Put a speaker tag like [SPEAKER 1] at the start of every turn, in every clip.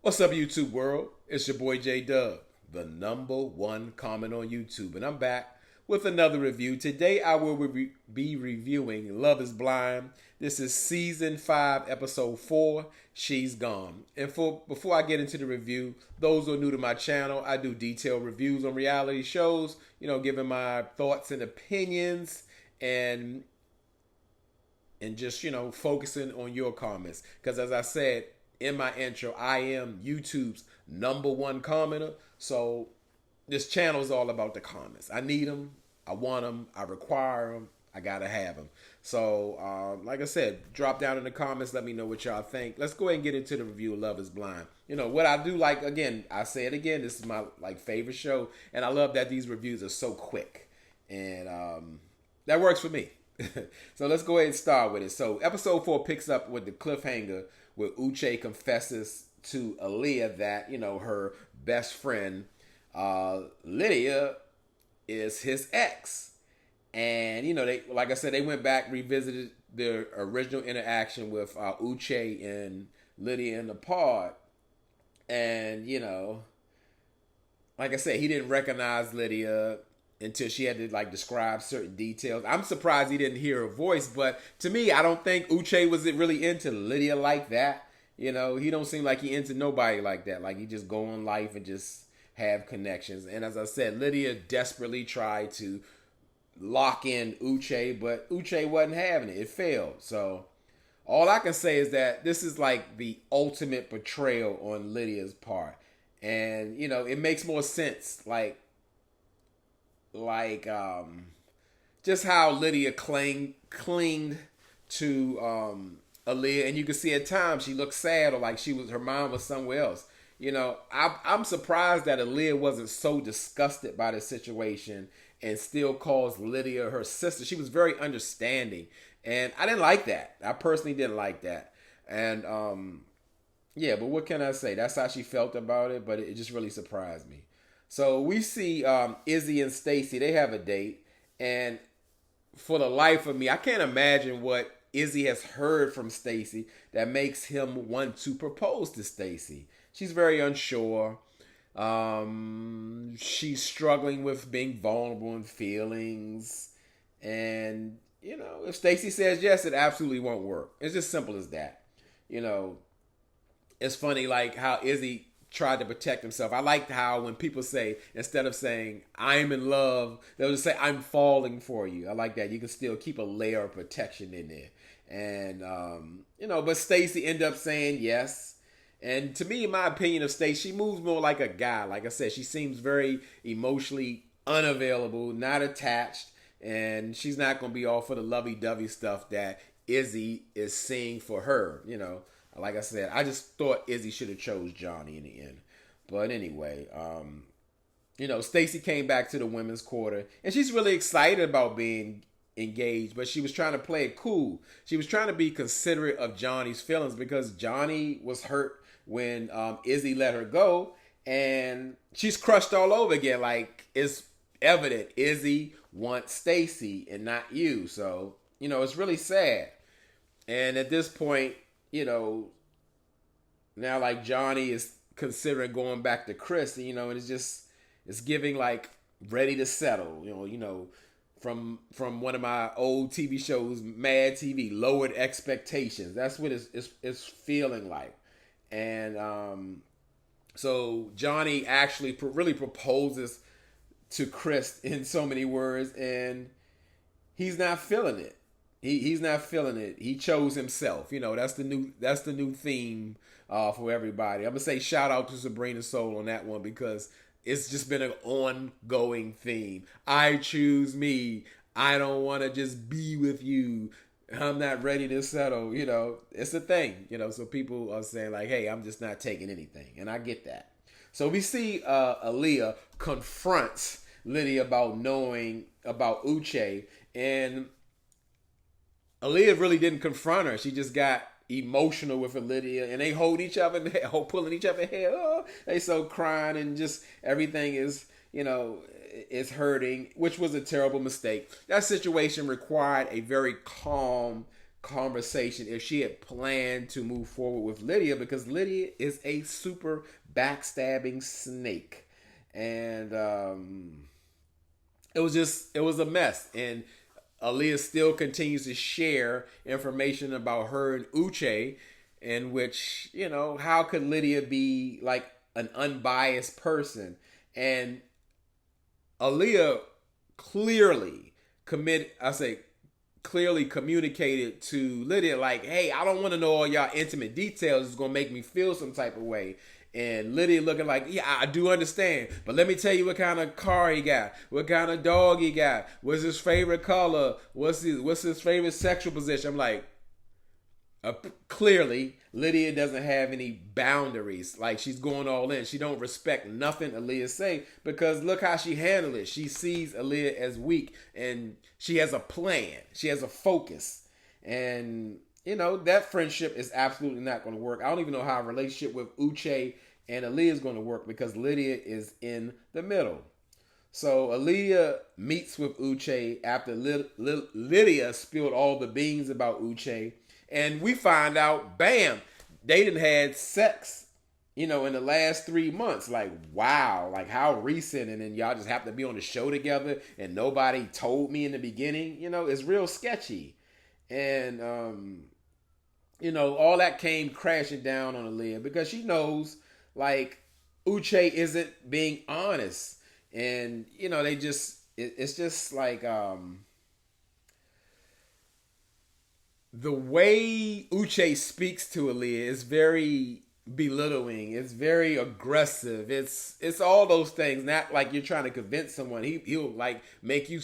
[SPEAKER 1] What's up, YouTube world? It's your boy J Dub, the number one comment on YouTube, and I'm back with another review. Today, I will be reviewing Love is Blind. This is season 5, episode 4. She's Gone. And before I get into the review, those who are new to my channel, I do detailed reviews on reality shows. Giving my thoughts and opinions, and just focusing on your comments, because as I said in my intro, I am YouTube's number one commenter. So this channel is all about the comments. I need them, I want them, I require them, I gotta have them. So like I said, drop down in the comments, let me know what y'all think. Let's go ahead and get into the review of Love is Blind. What I do like, again, I say it again, this is my favorite show, and I love that these reviews are so quick, and that works for me. So let's go ahead and start with it. So episode 4 picks up with the cliffhanger where Uche confesses to Aaliyah that, her best friend, Lydia, is his ex. And, they, like I said, they went back, revisited their original interaction with Uche and Lydia in the pod. And, like I said, he didn't recognize Lydia until she had to describe certain details. I'm surprised he didn't hear her voice, but to me, I don't think Uche was really into Lydia like that. He don't seem like he into nobody like that. Like he just go in life and just have connections. And as I said, Lydia desperately tried to lock in Uche, but Uche wasn't having it. It failed. So all I can say is that this is like the ultimate betrayal on Lydia's part. And, it makes more sense. Just how Lydia clinged to Aaliyah, and you can see at times she looked sad, or like her mind was somewhere else. I'm surprised that Aaliyah wasn't so disgusted by the situation and still calls Lydia her sister. She was very understanding, and I didn't like that. I personally didn't like that, and yeah. But what can I say? That's how she felt about it, but it just really surprised me. So we see Izzy and Stacy. They have a date, and for the life of me, I can't imagine what Izzy has heard from Stacy that makes him want to propose to Stacy. She's very unsure. She's struggling with being vulnerable in feelings, and if Stacy says yes, it absolutely won't work. It's just simple as that. You know, it's funny like how Izzy tried to protect himself. I liked how when people say, instead of saying I'm in love, they'll just say I'm falling for you. I like that. You can still keep a layer of protection in there. And but Stacy ended up saying yes. And to me, in my opinion of Stacy, she moves more like a guy. Like I said, she seems very emotionally unavailable, not attached, and she's not going to be all for the lovey-dovey stuff that Izzy is seeing for her. Like I said, I just thought Izzy should have chose Johnny in the end. But anyway, Stacy came back to the women's quarter, and she's really excited about being engaged, but she was trying to play it cool. She was trying to be considerate of Johnny's feelings because Johnny was hurt when Izzy let her go, and she's crushed all over again. Like, it's evident Izzy wants Stacy and not you. So, it's really sad. And at this point, now like Johnny is considering going back to Chris, and it's giving like ready to settle, from one of my old TV shows, Mad TV, Lowered Expectations. That's what it's feeling like. And so Johnny actually really proposes to Chris in so many words, and he's not feeling it. He's not feeling it. He chose himself. That's the new theme for everybody. I'm gonna say shout out to Sabrina Soul on that one because it's just been an ongoing theme. I choose me. I don't want to just be with you. I'm not ready to settle. It's a thing. So people are saying like, hey, I'm just not taking anything, and I get that. So we see Aaliyah confronts Lydia about knowing about Uche, and Aaliyah really didn't confront her. She just got emotional with Lydia, and they hold each other, pulling each other hair. Oh, they so crying, and just everything is, is hurting, which was a terrible mistake. That situation required a very calm conversation if she had planned to move forward with Lydia, because Lydia is a super backstabbing snake. And it was a mess. And Aaliyah still continues to share information about her and Uche, in which, how could Lydia be like an unbiased person? And Aaliyah clearly clearly communicated to Lydia, like, hey, I don't want to know all y'all intimate details. It's going to make me feel some type of way. And Lydia looking like, yeah, I do understand. But let me tell you what kind of car he got. What kind of dog he got. What's his favorite color? What's his favorite sexual position? I'm like, clearly, Lydia doesn't have any boundaries. Like, she's going all in. She don't respect nothing Aaliyah say, because look how she handled it. She sees Aaliyah as weak, and she has a plan. She has a focus. And that friendship is absolutely not going to work. I don't even know how a relationship with Uche and Aaliyah is going to work, because Lydia is in the middle. So Aaliyah meets with Uche after Lydia spilled all the beans about Uche. And we find out, bam, they done had sex, in the last 3 months. Like, wow, like how recent. And then y'all just happen to be on the show together and nobody told me in the beginning. It's real sketchy. And, all that came crashing down on Aaliyah, because she knows, like, Uche isn't being honest. And, it's just like, the way Uche speaks to Aaliyah is very belittling. It's very aggressive. It's all those things. Not like you're trying to convince someone. He'll like make you.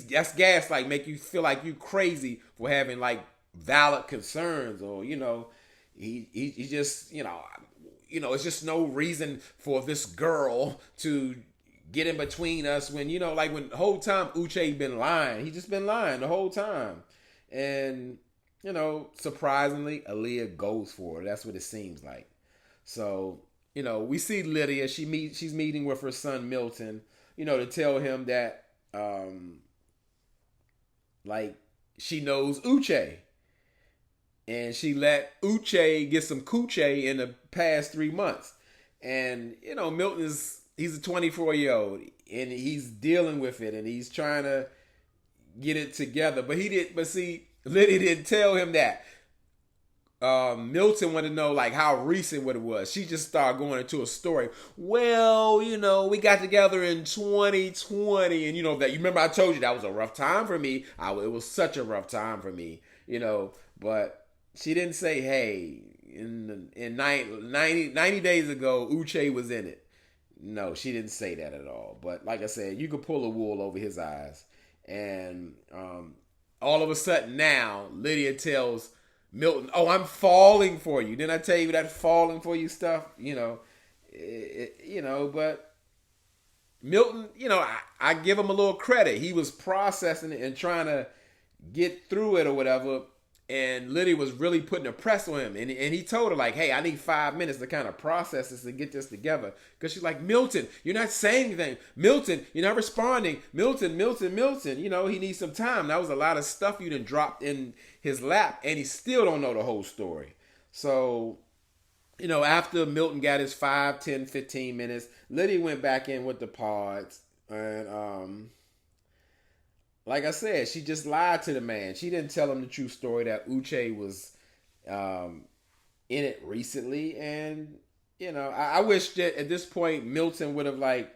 [SPEAKER 1] That's gaslight. Make you feel like you crazy for having like valid concerns, or he just it's just no reason for this girl to get in between us when like when the whole time Uche been lying. He just been lying the whole time. And surprisingly, Aaliyah goes for it. That's what it seems like. So, we see Lydia. She's meeting with her son Milton, to tell him that, like, she knows Uche, and she let Uche get some coochie in the past 3 months. And Milton he's a 24-year-old, and he's dealing with it, and he's trying to get it together. But see, Lydia didn't tell him that. Milton wanted to know like how recent what it was. She just started going into a story. Well, we got together in 2020, and that, you remember I told you that was a rough time for me. It was such a rough time for me, but she didn't say, hey, in 90 days ago, Uche was in it. No, she didn't say that at all. But like I said, you could pull a wool over his eyes. And all of a sudden now, Lydia tells Milton, oh, I'm falling for you. Didn't I tell you that falling for you stuff? But Milton, I give him a little credit. He was processing it and trying to get through it or whatever. And Lydia was really putting a press on him. And he told her, like, hey, I need 5 minutes to kind of process this and get this together. Because she's like, Milton, you're not saying anything. Milton, you're not responding. Milton. He needs some time. That was a lot of stuff you done dropped in his lap. And he still don't know the whole story. So, after Milton got his 5, 10, 15 minutes, Lydia went back in with the pods. And, like I said, she just lied to the man. She didn't tell him the true story that Uche was in it recently. And, I wish that at this point Milton would have like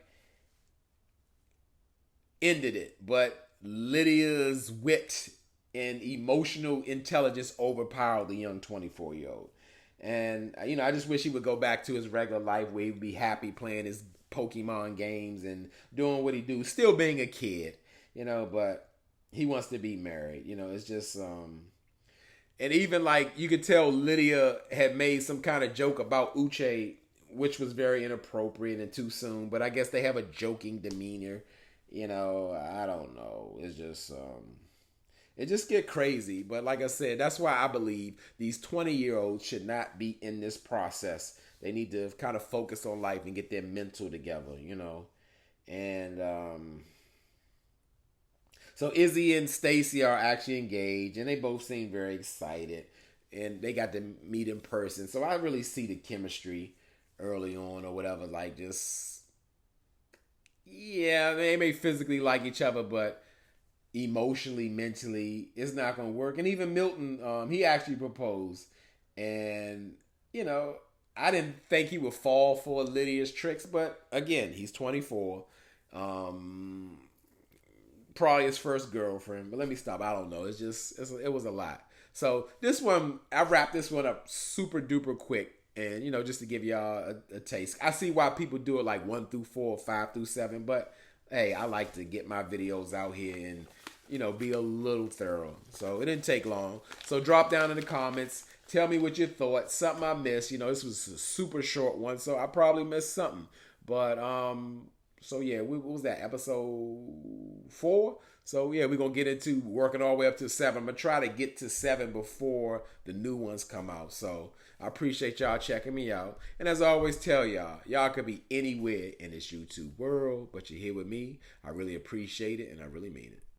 [SPEAKER 1] ended it. But Lydia's wit and emotional intelligence overpowered the young 24-year-old. And, I just wish he would go back to his regular life where he'd be happy playing his Pokemon games and doing what he do, still being a kid. But he wants to be married. It's just, and even like you could tell Lydia had made some kind of joke about Uche, which was very inappropriate and too soon. But I guess they have a joking demeanor. I don't know. It's just, it just get crazy. But like I said, that's why I believe these 20-year-olds should not be in this process. They need to kind of focus on life and get their mental together, And, So Izzy and Stacy are actually engaged, and they both seem very excited, and they got to meet in person. So I really see the chemistry early on, or whatever. Like just yeah, they may physically like each other, but emotionally, mentally, it's not gonna work. And even Milton, he actually proposed, and you know, I didn't think he would fall for Lydia's tricks, but again, he's 24. Um, Probably his first girlfriend, but let me stop. I don't know. It was a lot. So this one, I wrapped this one up super duper quick, and just to give y'all a taste. I see why people do it like 1 through 4, 5 through 7, but hey, I like to get my videos out here and be a little thorough. So it didn't take long. So drop down in the comments. Tell me what you thought. Something I missed. This was a super short one, so I probably missed something. But so yeah, what was that, episode 4? So yeah, we're gonna get into working all the way up to 7. I'm gonna try to get to 7 before the new ones come out. So I appreciate y'all checking me out. And as I always tell y'all could be anywhere in this YouTube world, but you're here with me. I really appreciate it, and I really mean it.